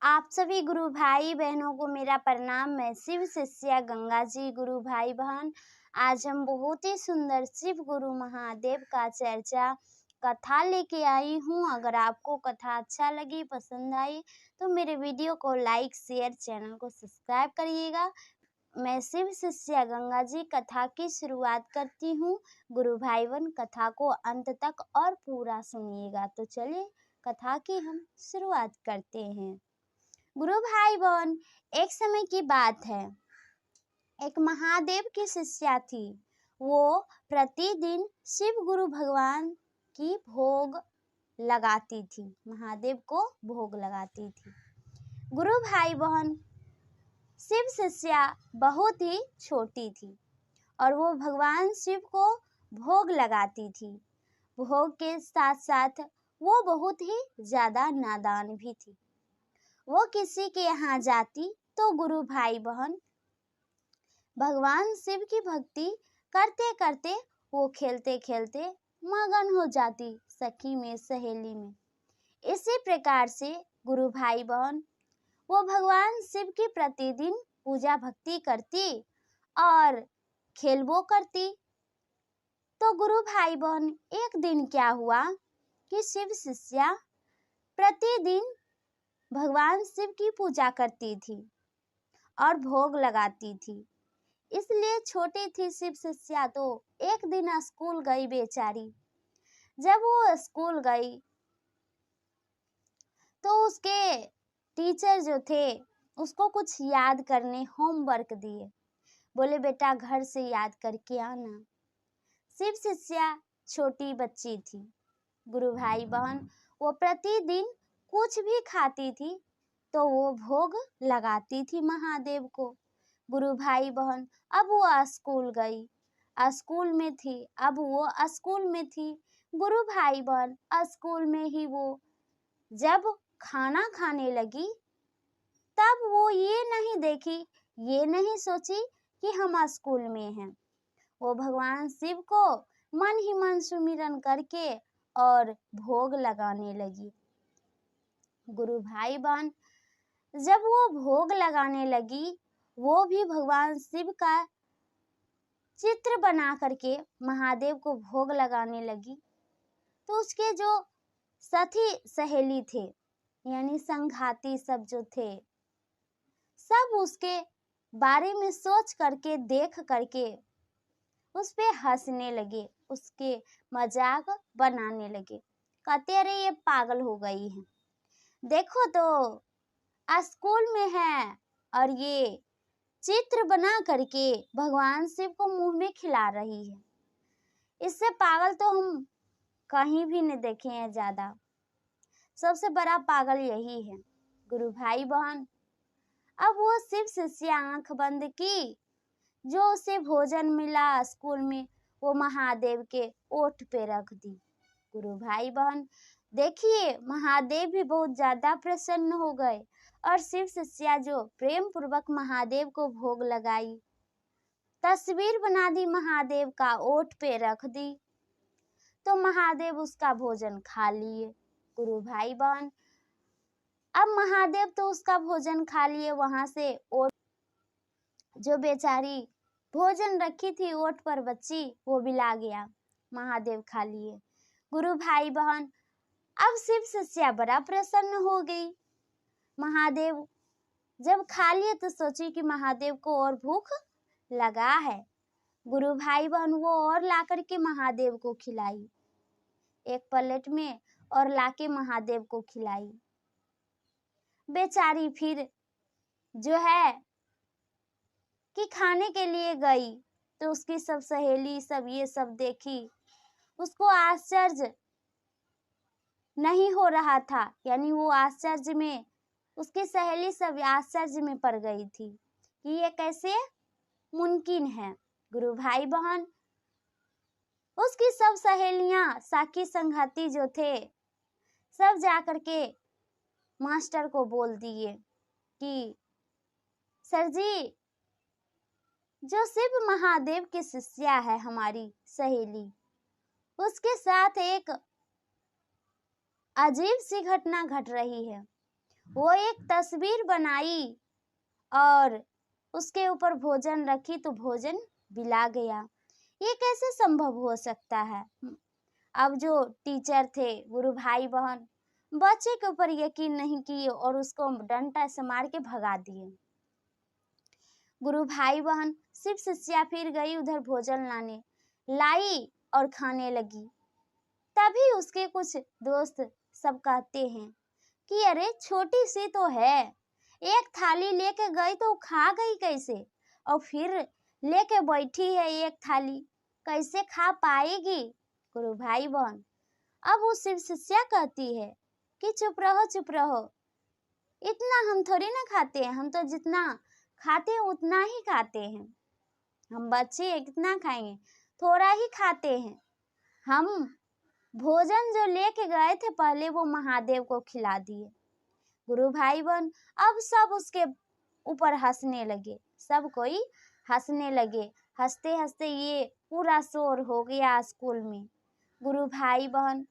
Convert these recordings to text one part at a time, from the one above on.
आप सभी गुरु भाई बहनों को मेरा प्रणाम। मैं शिव शिष्या गंगा जी। गुरु भाई बहन, आज हम बहुत ही सुंदर शिव गुरु महादेव का चर्चा कथा लेके आई हूँ। अगर आपको कथा अच्छा लगी, पसंद आई तो मेरे वीडियो को लाइक, शेयर, चैनल को सब्सक्राइब करिएगा। मैं शिव शिष्या गंगा जी कथा की शुरुआत करती हूँ। गुरु भाई बहन, कथा को अंत तक और पूरा सुनिएगा। तो चलिए कथा की हम शुरुआत करते हैं। गुरु भाई बहन, एक समय की बात है। एक महादेव की शिष्या थी। वो प्रतिदिन शिव गुरु भगवान की भोग लगाती थी, महादेव को भोग लगाती थी। गुरु भाई बहन, शिव शिष्या बहुत ही छोटी थी और वो भगवान शिव को भोग लगाती थी। भोग के साथ साथ वो बहुत ही ज्यादा नादान भी थी। वो किसी के यहाँ जाती तो गुरु भाई बहन भगवान शिव की भक्ति करते करते वो खेलते खेलते मगन हो जाती, सखी में, सहेली में। इसी प्रकार से गुरु भाई बहन वो भगवान शिव की प्रतिदिन पूजा भक्ति करती और खेलबो करती। तो गुरु भाई बहन, एक दिन क्या हुआ कि शिव शिष्या प्रतिदिन भगवान शिव की पूजा करती थी और भोग लगाती थी। इसलिए छोटी थी शिव शिष्या, तो एक दिन स्कूल गई बेचारी। जब वो स्कूल गई तो उसके टीचर जो थे उसको कुछ याद करने होमवर्क दिए। बोले बेटा घर से याद करके आना। शिव शिष्या छोटी बच्ची थी। गुरु भाई बहन, वो प्रतिदिन कुछ भी खाती थी तो वो भोग लगाती थी महादेव को। गुरु भाई बहन, अब वो स्कूल गई, स्कूल में थी। अब वो स्कूल में थी। गुरु भाई बहन, स्कूल में ही वो जब खाना खाने लगी तब वो ये नहीं देखी, ये नहीं सोची कि हम स्कूल में हैं। वो भगवान शिव को मन ही मन सुमिरन करके और भोग लगाने लगी। गुरु भाई बहन, जब वो भोग लगाने लगी, वो भी भगवान शिव का चित्र बना करके महादेव को भोग लगाने लगी। तो उसके जो साथी सहेली थे, यानी संघाती सब जो थे, सब उसके बारे में सोच करके, देख करके उस पे हंसने लगे, उसके मजाक बनाने लगे। कहते अरे ये पागल हो गई है, देखो तो स्कूल में है और ये चित्र बना करके भगवान शिव को मुंह में खिला रही है। इससे पागल तो हम कहीं भी नहीं देखे हैं। ज्यादा सबसे बड़ा पागल यही है। गुरु भाई बहन, अब वो शिव शिष्या आंख बंद की। जो उसे भोजन मिला स्कूल में वो महादेव के ओठ पे रख दी। गुरु भाई बहन देखिए, महादेव भी बहुत ज्यादा प्रसन्न हो गए और शिव शिष्या जो प्रेम पूर्वक महादेव को भोग लगाई, तस्वीर बना दी महादेव का, ओठ पे रख दी, तो महादेव उसका भोजन खा लिए। गुरु भाई बहन, अब महादेव तो उसका भोजन खा लिए, वहां से ओठ जो बेचारी भोजन रखी थी ओठ पर बच्ची, वो बिला गया, महादेव खा लिए। गुरु भाई बहन, अब शिव शिष्या बड़ा प्रसन्न हो गई। महादेव जब खा लिए तो सोची कि महादेव को और भूख लगा है। गुरु भाई बहन वो और ला करके महादेव को खिलाई, एक प्लेट में और लाके महादेव को खिलाई। बेचारी फिर जो है कि खाने के लिए गई तो उसकी सब सहेली सब ये सब देखी, उसको आश्चर्य नहीं हो रहा था, यानी वो आश्चर्य में, उसकी सहेली सब आश्चर्य में पड़ गई थी कि ये कैसे मुमकिन है। गुरु भाई बहन, उसकी सब सहेलियां, साकी संघाती जो थे, सब जाकर के मास्टर को बोल दिए कि सर जी, जो शिव महादेव की शिष्या है हमारी सहेली, उसके साथ एक अजीब सी घटना घट रही है। वो एक तस्वीर बनाई और उसके ऊपर भोजन रखी तो भोजन बिला गया। ये कैसे संभव हो सकता है? अब जो टीचर थे, गुरु भाई बहन, बच्चे के ऊपर यकीन नहीं किए और उसको डंडा से मार के भगा दिए। गुरु भाई बहन शिव शिष्या फिर गई उधर भोजन लाने, लाई और खाने लगी। तभी उसके कुछ दोस्त सब कहते हैं कि अरे छोटी सी तो है, एक थाली लेके गई तो खा गई कैसे, और फिर लेके बैठी है एक थाली, कैसे खा पाएगी? गुरु भाई बहन अब वो शिव शिष्या कहती है कि चुप रहो चुप रहो, इतना हम थोड़ी ना खाते हैं, हम तो जितना खाते हैं उतना ही खाते हैं। हम बच्चे हैं, कितना खाएंगे, थोड़ा ही खाते हैं। हम भोजन जो लेके गए थे पहले वो महादेव को खिला दिए। गुरु भाई बहन अब सब उसके ऊपर हंसने लगे, सब कोई हंसने लगे। हंसते हंसते ये पूरा शोर हो गया स्कूल में। गुरु भाई बहन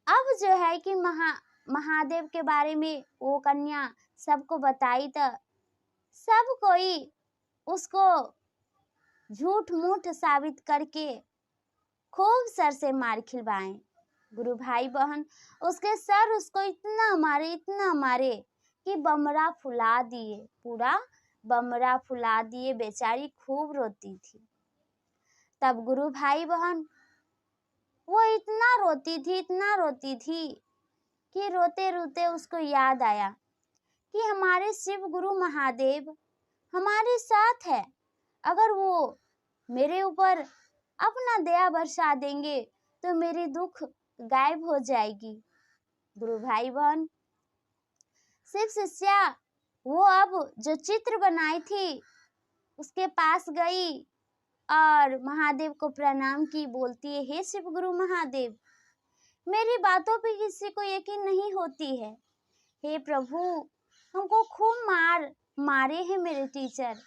अब जो है कि महादेव के बारे में वो कन्या सबको बताई तो सब कोई उसको झूठ मूठ साबित करके खूब सर से मार खिलवाए। गुरु भाई बहन उसके सर उसको इतना मारे कि बमरा फुला दिए, पूरा बमरा फुला दिए। बेचारी खूब रोती थी। तब गुरु भाई बहन वो इतना रोती थी कि रोते रोते उसको याद आया कि हमारे शिव गुरु महादेव हमारे साथ है, अगर वो मेरे ऊपर अपना दया बरसा देंगे तो मेरी दुख गायब हो जाएगी। गुरु भाई बहन शिव शिष्या वो अब जो चित्र बनाई थी उसके पास गई और महादेव को प्रणाम की, बोलती है, हे शिव गुरु महादेव, मेरी बातों पे किसी को यकीन नहीं होती है। हे प्रभु, हमको खूब मारे हैं मेरे टीचर,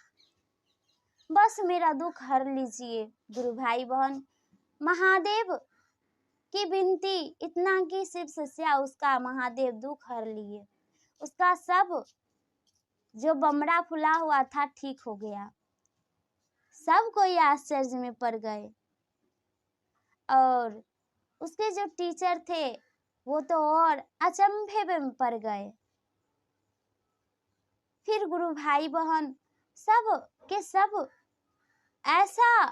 बस मेरा दुख हर लीजिए। गुरु भाई बहन महादेव की विनती इतना कि शिव शिष्या उसका महादेव दुख हर लिए, उसका सब जो बमरा फुला हुआ था ठीक हो गया। सब कोई आश्चर्य में पड़ गए और उसके जो टीचर थे वो तो और अचंभे में पड़ गए। फिर गुरु भाई बहन सब के सब ऐसा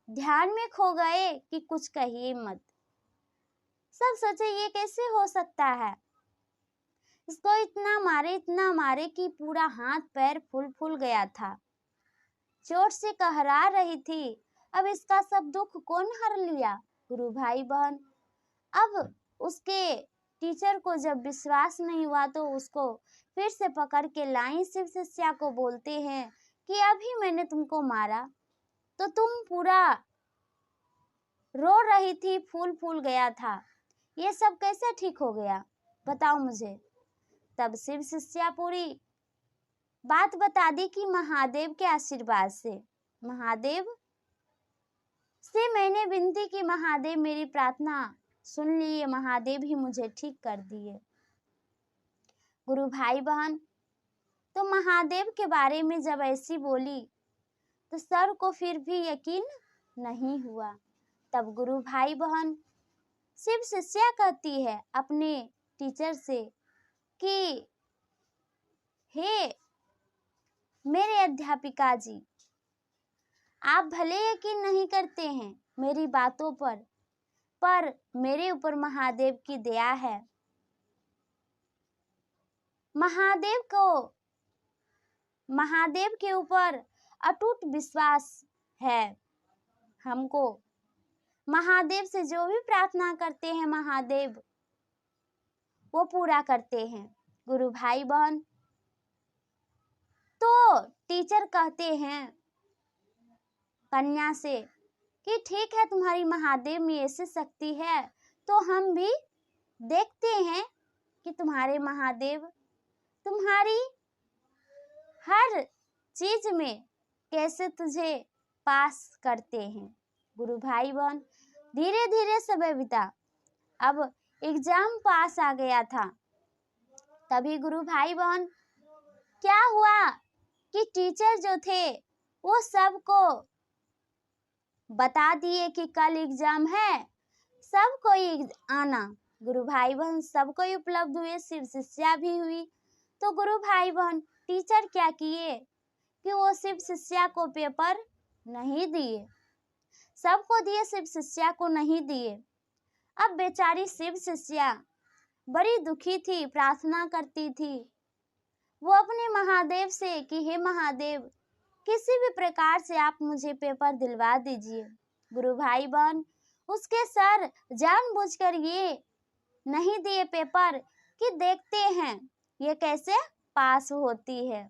ध्यान में खो गए कि कुछ कहिए मत। सब सोचे ये कैसे हो सकता है, इसको इतना मारे कि पूरा हाथ पैर फूल गया था, चोट से कहरा रही थी। अब इसका सब दुख कौन हर लिया? गुरु भाई बहन अब उसके टीचर को जब विश्वास नहीं हुआ तो उसको फिर से पकड़ के लाई शिव शिष्या को, बोलते हैं कि अभी मैंने तुमको मारा तो तुम पूरा रो रही थी, फूल गया था, ये सब कैसे ठीक हो गया, बताओ मुझे। तब शिव शिष्या पूरी बात बता दी कि महादेव के आशीर्वाद से, महादेव से मैंने विनती की, महादेव मेरी प्रार्थना सुन लिए, महादेव ही मुझे ठीक कर दिए। गुरु भाई बहन तो महादेव के बारे में जब ऐसी बोली तो सर को फिर भी यकीन नहीं हुआ। तब गुरु भाई बहन शिव शिष्या कहती है अपने टीचर से कि हे मेरे अध्यापिका जी, आप भले यकीन नहीं करते हैं मेरी बातों पर मेरे ऊपर महादेव की दया है। महादेव के ऊपर अटूट विश्वास है हमको। महादेव से जो भी प्रार्थना करते हैं महादेव वो पूरा करते हैं। गुरु भाई बहन तो टीचर कहते हैं कन्या से कि ठीक है, तुम्हारी महादेव में ऐसी शक्ति है तो हम भी देखते हैं कि तुम्हारे महादेव तुम्हारी हर चीज में कैसे तुझे पास करते हैं। गुरु भाई बहन धीरे धीरे समय बीता, अब एग्जाम पास आ गया था। तभी गुरु भाई बहन क्या हुआ कि टीचर जो थे वो सबको बता दिए कि कल एग्जाम है, सब कोई आना। गुरु भाई बहन सब कोई उपलब्ध हुए, शिव शिष्या भी हुई। तो गुरु भाई बहन टीचर क्या किए कि वो शिव शिष्या को पेपर नहीं दिए, सबको दिए, शिव शिष्या को नहीं दिए। अब बेचारी शिव शिष्या बड़ी दुखी थी, प्रार्थना करती थी वो अपने महादेव से कि हे महादेव, किसी भी प्रकार से आप मुझे पेपर दिलवा दीजिए। गुरु भाई बहन उसके सर जानबूझकर ये नहीं दिए पेपर कि देखते हैं ये कैसे पास होती है,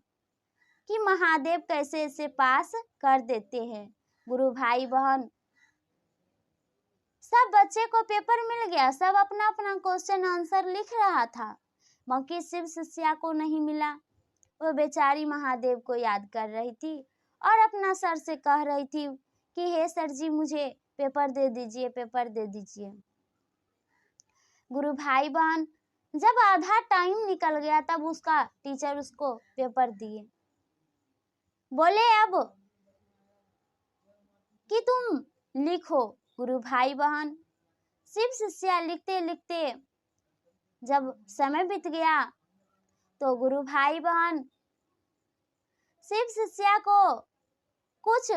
कि महादेव कैसे इसे पास कर देते हैं। गुरु भाई बहन सब बच्चे को पेपर मिल गया, सब अपना अपना क्वेश्चन आंसर लिख रहा था, मगर शिव शिष्या को नहीं मिला। वो बेचारी महादेव को याद कर रही थी और अपना सर से कह रही थी कि हे सर जी, मुझे पेपर दे दीजिए, पेपर दे दीजिए। गुरु भाई बहन जब आधा टाइम निकल गया तब उसका टीचर उसको पेपर दिए, बोले अब कि तुम लिखो। गुरु भाई बहन शिव शिष्या लिखते लिखते जब समय बीत गया तो गुरु भाई बहन शिव शिष्या को कुछ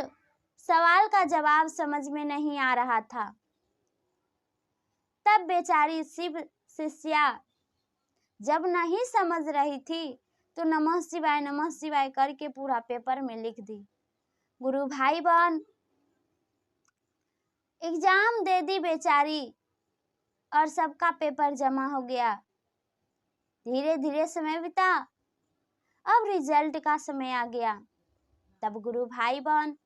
सवाल का जवाब समझ में नहीं आ रहा था। तब बेचारी शिव शिष्या जब नहीं समझ रही थी तो नमः शिवाय करके पूरा पेपर में लिख दी। गुरु भाई बहन एग्जाम दे दी बेचारी और सबका पेपर जमा हो गया। धीरे धीरे समय बीता, अब रिजल्ट का समय आ गया। तब गुरु भाई बहन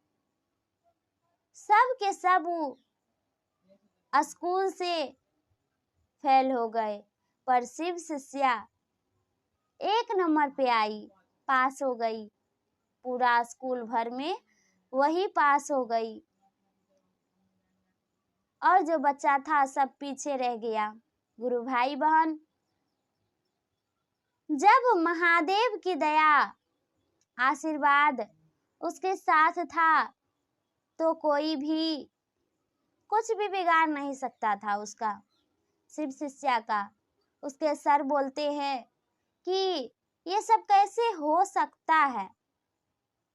सब के सब स्कूल से फेल हो गए, पर शिव शिष्या 1 नंबर पे आई, पास हो गई। पूरा स्कूल भर में वही पास हो गई और जो बच्चा था सब पीछे रह गया। गुरु भाई बहन जब महादेव की दया आशीर्वाद उसके साथ था तो कोई भी कुछ भी बिगाड़ नहीं सकता था उसका, शिव शिष्या का। उसके सर बोलते हैं कि ये सब कैसे हो सकता है।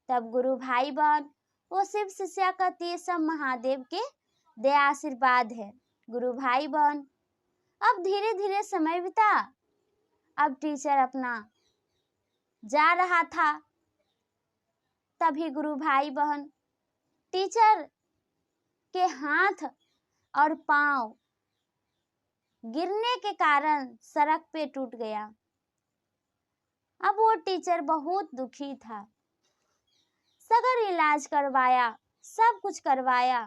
तब गुरु भाई बहन वो शिव शिष्या कहती है सब महादेव के दया आशीर्वाद है। गुरु भाई बहन अब धीरे धीरे समय बीता, अब टीचर अपना जा रहा था। तभी गुरु भाई बहन टीचर के हाथ और पांव गिरने के कारण सड़क पे टूट गया। अब वो टीचर बहुत दुखी था, सगर इलाज करवाया, सब कुछ करवाया,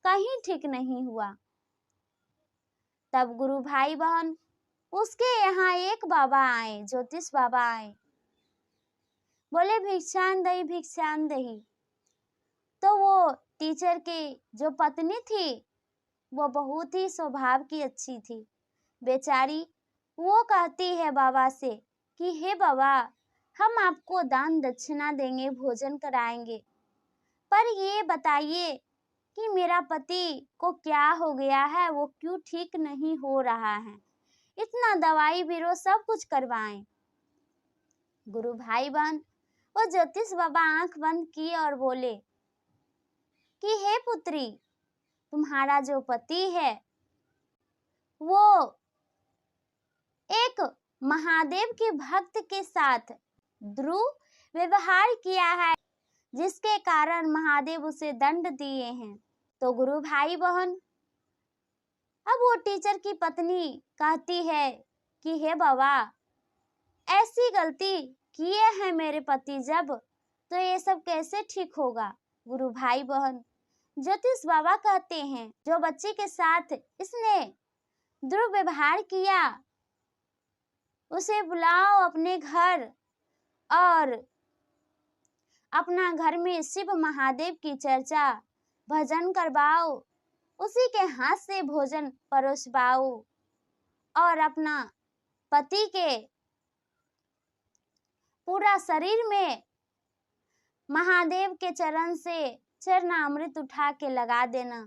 कहीं ठीक नहीं हुआ। तब गुरु भाई बहन उसके यहाँ एक बाबा आए, ज्योतिष बाबा आए, बोले भिक्षान दही। तो वो टीचर की जो पत्नी थी वो बहुत ही स्वभाव की अच्छी थी। बेचारी वो कहती है बाबा से कि हे बाबा, हम आपको दान दक्षिणा देंगे, भोजन कराएंगे, पर ये बताइए कि मेरा पति को क्या हो गया है, वो क्यों ठीक नहीं हो रहा है, इतना दवाई बीरो सब कुछ करवाएं। गुरु भाई बहन वो ज्योतिष बाबा आंख बंद किए और बोले कि हे पुत्री, तुम्हारा जो पति है वो एक महादेव के भक्त के साथ दुर्व्यवहार किया है, जिसके कारण महादेव उसे दंड दिए हैं। तो गुरु भाई बहन अब वो टीचर की पत्नी कहती है कि हे बाबा, ऐसी गलती किए हैं मेरे पति जब, तो ये सब कैसे ठीक होगा। गुरु भाई बहन ज्योतिष बाबा कहते हैं जो बच्चे के साथ इसने दुर्व्यवहार किया उसे बुलाओ अपने घर और अपना घर में शिव महादेव की चर्चा भजन करवाओ, उसी के हाथ से भोजन परोसवाओ और अपना पति के पूरा शरीर में महादेव के चरण से चरणामृत उठा के लगा देना,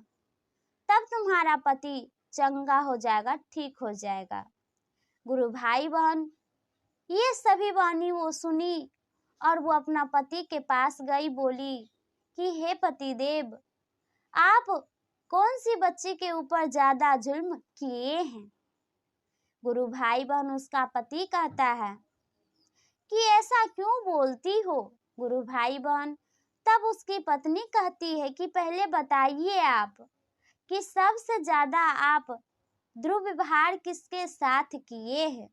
तब तुम्हारा पति चंगा हो जाएगा, ठीक हो जाएगा। गुरु भाई बहन, ये सभी वाणी वो सुनी और वो अपना पति के पास गई, बोली कि हे पतिदेव, आप कौन सी बच्ची के ऊपर ज्यादा जुल्म किए हैं? गुरु भाई बहन, उसका पति कहता है कि ऐसा क्यों बोलती हो? गुरु भाई बहन, तब उसकी पत्नी कहती है कि पहले बताइए आप कि सबसे ज्यादा आप दुर्व्यवहार किसके साथ किए हैं?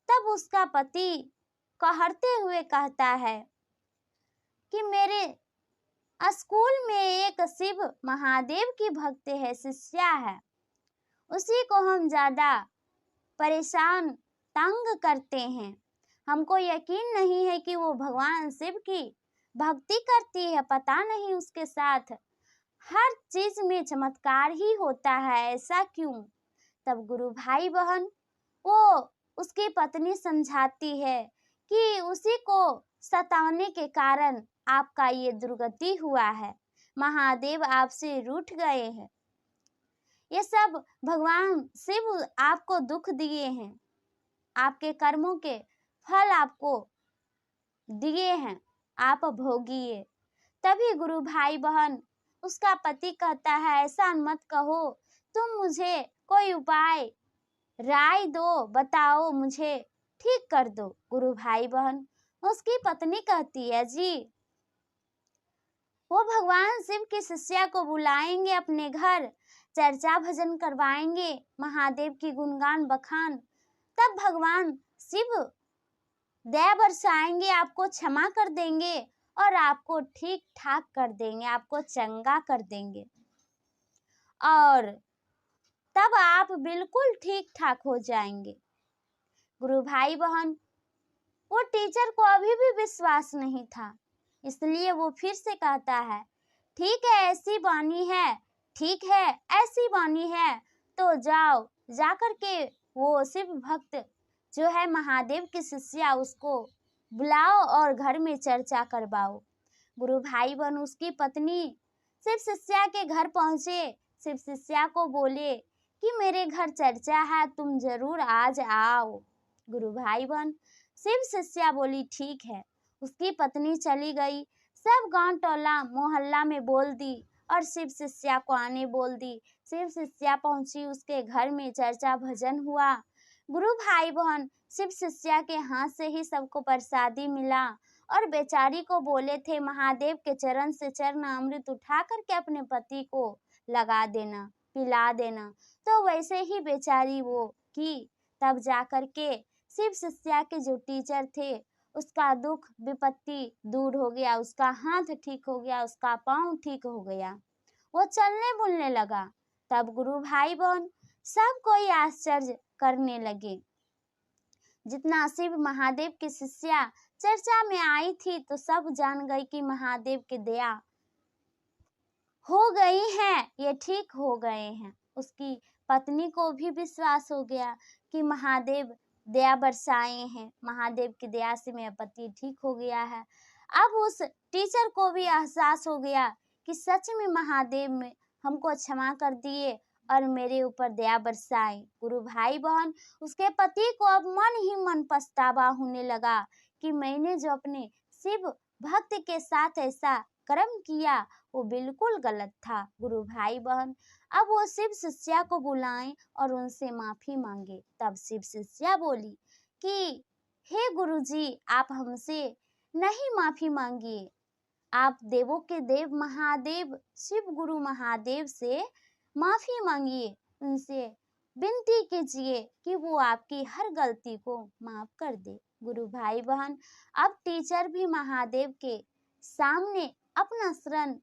तब उसका पति कहरते हुए कहता है कि मेरे स्कूल में एक शिव महादेव की भक्त है, शिष्या है, उसी को हम ज्यादा परेशान तंग करते हैं। हमको यकीन नहीं है कि वो भगवान शिव की भक्ति करती है, पता नहीं उसके साथ हर चीज में चमत्कार ही होता है, ऐसा क्यों? तब गुरु भाई बहन, वो उसकी पत्नी समझाती है कि उसी को सताने के कारण आपका ये दुर्गति हुआ है, महादेव आपसे रूठ गए हैं, ये सब भगवान शिव आपको दुख दिए हैं, आपके कर्मों के फल आपको दिए हैं, आप भोगिए। तभी गुरु भाई बहन, उसका पति कहता है ऐसा मत कहो, तुम मुझे कोई उपाय राय दो, बताओ, मुझे ठीक कर दो। गुरु भाई बहन, उसकी पत्नी कहती है जी, वो भगवान शिव की शिष्या को बुलाएंगे अपने घर, चर्चा भजन करवाएंगे, महादेव की गुणगान बखान, तब भगवान शिव दया बरसाएंगे, आपको क्षमा कर देंगे और आपको ठीक ठाक कर देंगे, आपको चंगा कर देंगे और तब आप बिल्कुल ठीक ठाक हो जाएंगे। गुरु भाई बहन, वो टीचर को अभी भी विश्वास नहीं था, इसलिए वो फिर से कहता है ठीक है, ऐसी वाणी है, ठीक है, ऐसी वाणी है, तो जाओ, जाकर के वो शिव भक्त जो है महादेव की शिष्या, उसको बुलाओ और घर में चर्चा करवाओ। गुरु भाई बहन, उसकी पत्नी शिव शिष्या के घर पहुंचे, शिव शिष्या को बोले कि मेरे घर चर्चा है, तुम जरूर आज आओ। गुरु भाई बहन, शिव शिष्या बोली ठीक है। उसकी पत्नी चली गई, सब गांव टोला मोहल्ला में बोल दी और शिव शिष्या को आने बोल दी। शिव शिष्या पहुंची, उसके घर में चर्चा भजन हुआ। गुरु भाई बहन, शिव शिष्या के हाथ से ही सबको प्रसादी मिला और बेचारी को बोले थे महादेव के चरण से चरणामृत उठा करके अपने पति को लगा देना, पिला देना, तो वैसे ही बेचारी वो की। तब जाकर के शिव शिष्या के जो टीचर थे, उसका दुख विपत्ति दूर हो गया, उसका हाथ ठीक हो गया, उसका पांव ठीक हो गया, वो चलने बुलने लगा। तब गुरु भाई बहन सब कोई आश्चर्य करने लगे। जितना शिव महादेव की शिष्या चर्चा में आई थी तो सब जान गई कि महादेव की दया हो गई है, ये ठीक हो गए हैं। उसकी पत्नी को भी विश्वास हो गया कि महादेव दया बरसाए हैं, महादेव की दया से मेरा पति ठीक हो गया है। अब उस टीचर को भी एहसास हो गया कि सच में महादेव में हमको क्षमा कर दिए और मेरे ऊपर दया बरसाए। गुरु भाई बहन, उसके पति को अब मन ही मन पछतावा होने लगा कि मैंने जो अपने शिव भक्त के साथ ऐसा कर्म किया वो बिल्कुल गलत था। गुरु भाई बहन, अब वो शिव शिष्या को बुलाएं और उनसे माफी मांगे। तब शिव शिष्या बोली कि हे गुरुजी, आप हमसे नहीं माफी मांगिए, आप देवों के देव महादेव शिव गुरु महादेव से माफी मांगिए, उनसे विनती कीजिए कि वो आपकी हर गलती को माफ कर दे। गुरु भाई बहन, अब टीचर भी महादेव के सामने अपना शरण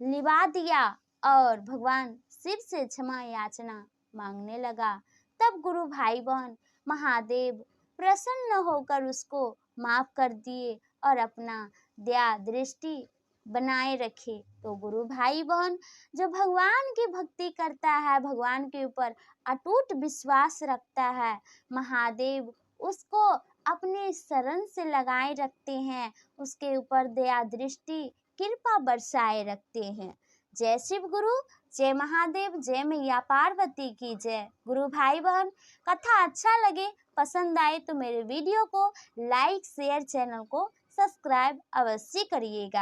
लिवा दिया और भगवान शिव से क्षमा याचना मांगने लगा। तब गुरु भाई बहन, महादेव प्रसन्न होकर उसको माफ कर दिए और अपना दया दृष्टि बनाए रखे। तो गुरु भाई बहन, जो भगवान की भक्ति करता है, भगवान के ऊपर अटूट विश्वास रखता है, महादेव उसको अपने शरण से लगाए रखते हैं, उसके ऊपर दया दृष्टि कृपा बरसाए रखते हैं। जय शिव गुरु, जय महादेव, जय मैया पार्वती की जय। गुरु भाई बहन, कथा अच्छा लगे, पसंद आए तो मेरे वीडियो को लाइक शेयर, चैनल को सब्सक्राइब अवश्य करिएगा।